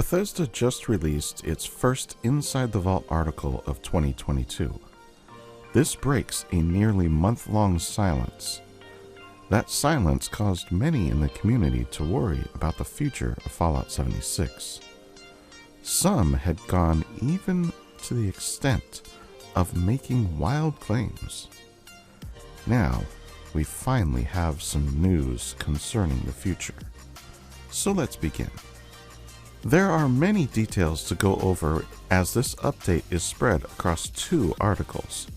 Bethesda just released its first Inside the Vault article of 2022. This breaks a nearly month-long silence. That silence caused many in the community to worry about the future of Fallout 76. Some had gone even to the extent of making wild claims. Now, we finally have some news concerning the future. So let's begin. There are many details to go over as this update is spread across 2 articles.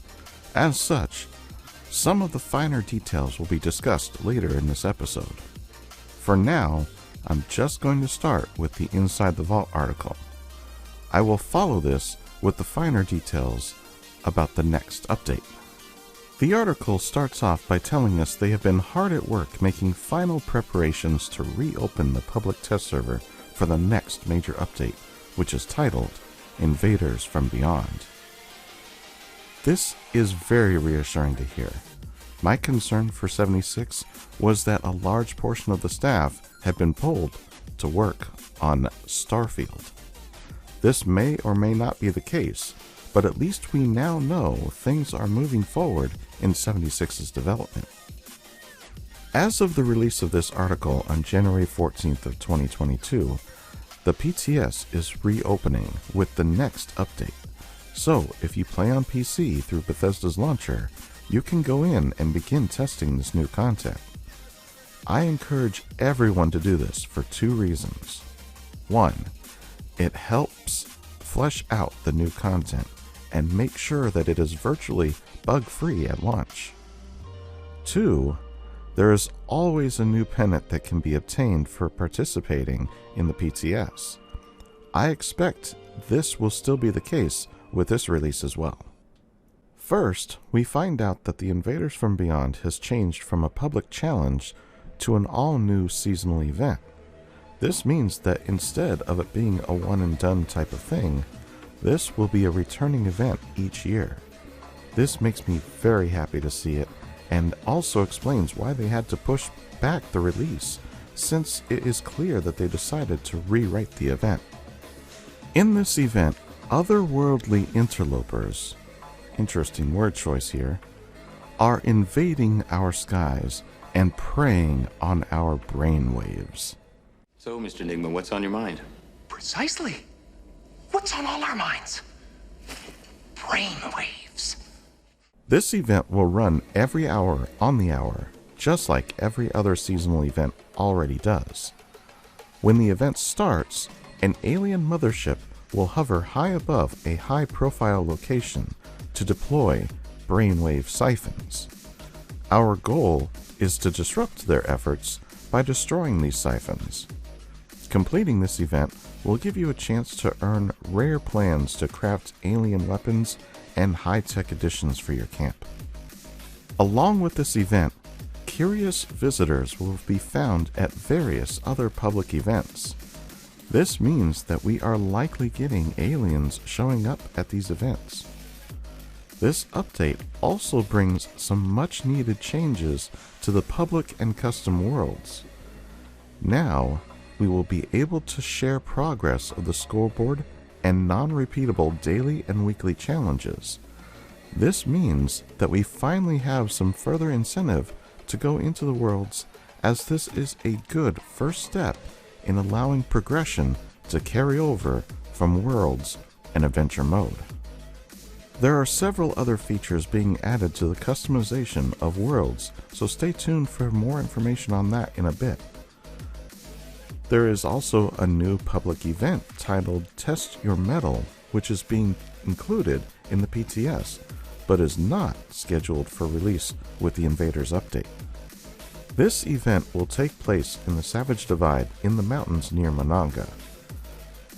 As such, some of the finer details will be discussed later in this episode. For now, I'm just going to start with the Inside the Vault article. I will follow this with the finer details about the next update. The article starts off by telling us they have been hard at work making final preparations to reopen the public test server for the next major update, which is titled Invaders from Beyond. This is very reassuring to hear. My concern for 76 was that a large portion of the staff had been pulled to work on Starfield. This may or may not be the case, but at least we now know things are moving forward in 76's development. As of the release of this article on January 14th of 2022, the PTS is reopening with the next update. So if you play on PC through Bethesda's launcher, you can go in and begin testing this new content. I encourage everyone to do this for 2 reasons. 1, it helps flesh out the new content and make sure that it is virtually bug-free at launch. 2, there is always a new pennant that can be obtained for participating in the PTS. I expect this will still be the case with this release as well. First, we find out that the Invaders from Beyond has changed from a public challenge to an all-new seasonal event. This means that instead of it being a one-and-done type of thing, this will be a returning event each year. This makes me very happy to see it, and also explains why they had to push back the release, since it is clear that they decided to rewrite the event. In this event, otherworldly interlopers, interesting word choice here, are invading our skies and preying on our brainwaves. So, Mr. Enigma, what's on your mind? Precisely. What's on all our minds? Brainwaves. This event will run every hour on the hour, just like every other seasonal event already does. When the event starts, an alien mothership will hover high above a high-profile location to deploy brainwave siphons. Our goal is to disrupt their efforts by destroying these siphons. Completing this event will give you a chance to earn rare plans to craft alien weapons and high-tech additions for your camp. Along with this event, curious visitors will be found at various other public events. This means that we are likely getting aliens showing up at these events. This update also brings some much-needed changes to the public and custom worlds. Now, we will be able to share progress of the scoreboard and non-repeatable daily and weekly challenges. This means that we finally have some further incentive to go into the worlds, as this is a good first step in allowing progression to carry over from worlds and adventure mode. There are several other features being added to the customization of worlds, so stay tuned for more information on that in a bit. There is also a new public event titled Test Your Metal, which is being included in the PTS, but is not scheduled for release with the Invaders update. This event will take place in the Savage Divide in the mountains near Monongah.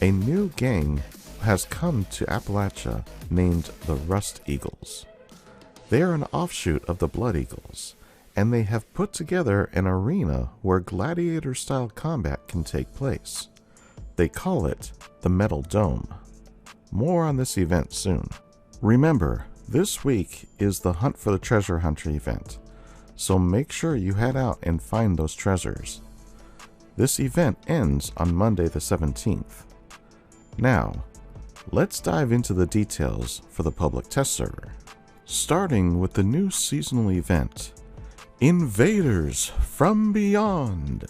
A new gang has come to Appalachia named the Rust Eagles. They are an offshoot of the Blood Eagles, and they have put together an arena where gladiator-style combat can take place. They call it the Metal Dome. More on this event soon. Remember, this week is the Hunt for the Treasure Hunter event, so make sure you head out and find those treasures. This event ends on Monday the 17th. Now, let's dive into the details for the public test server. Starting with the new seasonal event, Invaders from Beyond.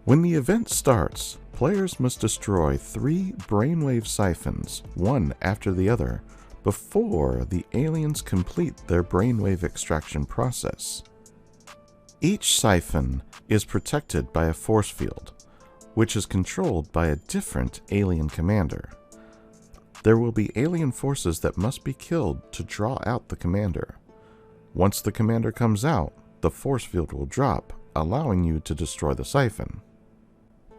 When the event starts, players must destroy 3 brainwave siphons, one after the other, before the aliens complete their brainwave extraction process. Each siphon is protected by a force field, which is controlled by a different alien commander. There will be alien forces that must be killed to draw out the commander. Once the commander comes out, the force field will drop, allowing you to destroy the siphon.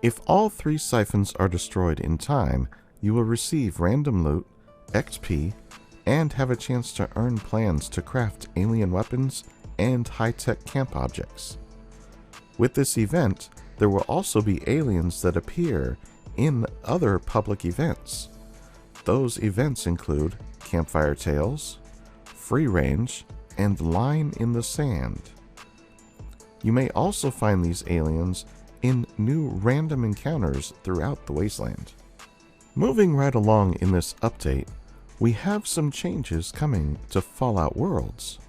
If all 3 siphons are destroyed in time, you will receive random loot, XP, and have a chance to earn plans to craft alien weapons and high-tech camp objects. With this event, there will also be aliens that appear in other public events. Those events include Campfire Tales, Free Range, and Line in the Sand. You may also find these aliens in new random encounters throughout the wasteland. Moving right along in this update, we have some changes coming to Fallout Worlds.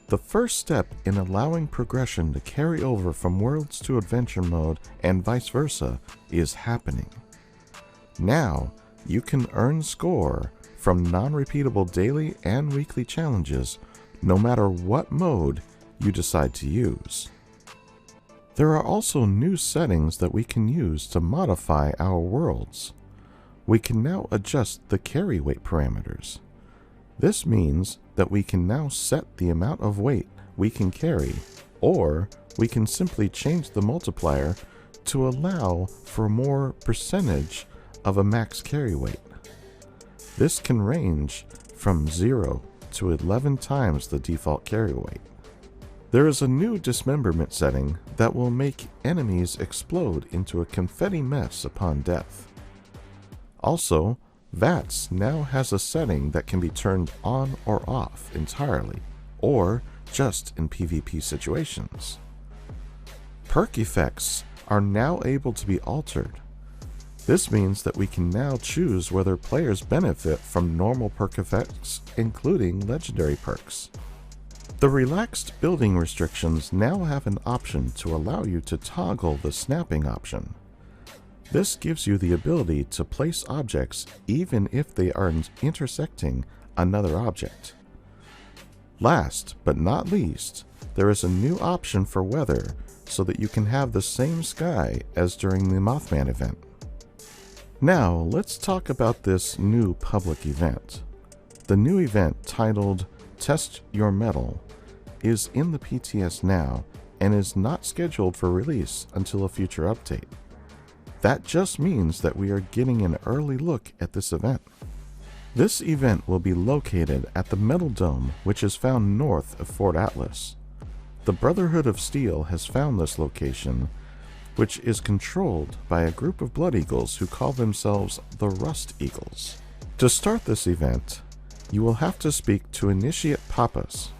The first step in allowing progression to carry over from Worlds to Adventure Mode and vice versa is happening. Now, you can earn score from non-repeatable daily and weekly challenges no matter what mode you decide to use. There are also new settings that we can use to modify our worlds. We can now adjust the carry weight parameters. This means that we can now set the amount of weight we can carry, or we can simply change the multiplier to allow for more percentage of a max carry weight. This can range from 0 to 11 times the default carry weight. There is a new dismemberment setting that will make enemies explode into a confetti mess upon death. Also, VATS now has a setting that can be turned on or off entirely, or just in PvP situations. Perk effects are now able to be altered. This means that we can now choose whether players benefit from normal perk effects, including legendary perks. The relaxed building restrictions now have an option to allow you to toggle the snapping option. This gives you the ability to place objects even if they are intersecting another object. Last but not least, there is a new option for weather so that you can have the same sky as during the Mothman event. Now, let's talk about this new public event. The new event, titled Test Your Metal, is in the PTS now and is not scheduled for release until a future update. That just means that we are getting an early look at this event. This event will be located at the Metal Dome, which is found north of Fort Atlas. The Brotherhood of Steel has found this location, which is controlled by a group of Blood Eagles who call themselves the Rust Eagles. To start this event, you will have to speak to Initiate Papas.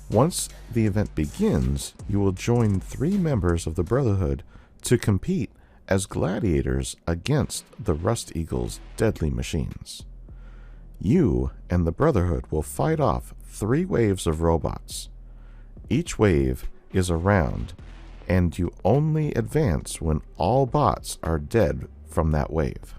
Once the event begins, you will join 3 members of the Brotherhood to compete as gladiators against the Rust Eagles' deadly machines. You and the Brotherhood will fight off 3 waves of robots. Each wave is a round, and you only advance when all bots are dead from that wave.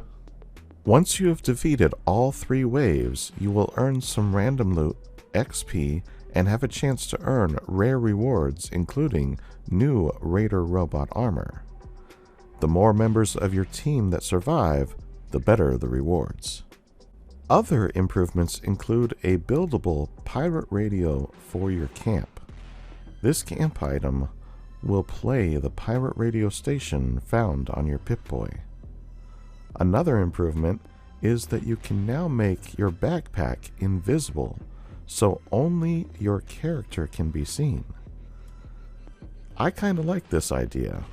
Once you have defeated all 3 waves, you will earn some random loot, XP, and have a chance to earn rare rewards, including new Raider robot armor. The more members of your team that survive, the better the rewards. Other improvements include a buildable pirate radio for your camp. This camp item will play the pirate radio station found on your Pip-Boy. Another improvement is that you can now make your backpack invisible, so only your character can be seen. I kinda like this idea.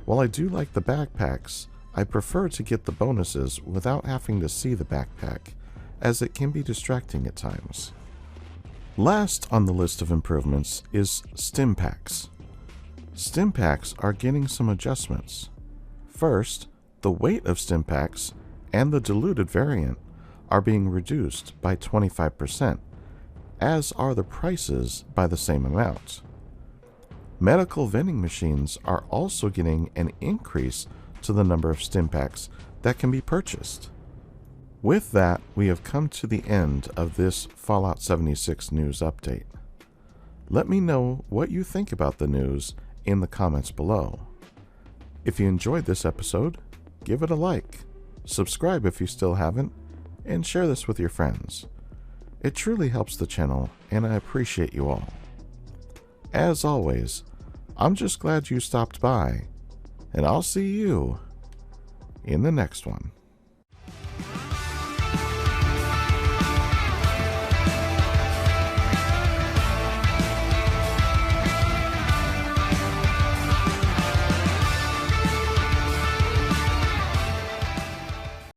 While I do like the backpacks, I prefer to get the bonuses without having to see the backpack, as it can be distracting at times. Last on the list of improvements is Stimpacks. Stimpacks are getting some adjustments. First, The weight of Stimpacks and the diluted variant are being reduced by 25%, as are the prices by the same amount. Medical vending machines are also getting an increase to the number of Stimpacks that can be purchased. With that, we have come to the end of this Fallout 76 news update. Let me know what you think about the news in the comments below. If you enjoyed this episode, give it a like, subscribe if you still haven't, and share this with your friends. It truly helps the channel, and I appreciate you all. As always, I'm just glad you stopped by, and I'll see you in the next one.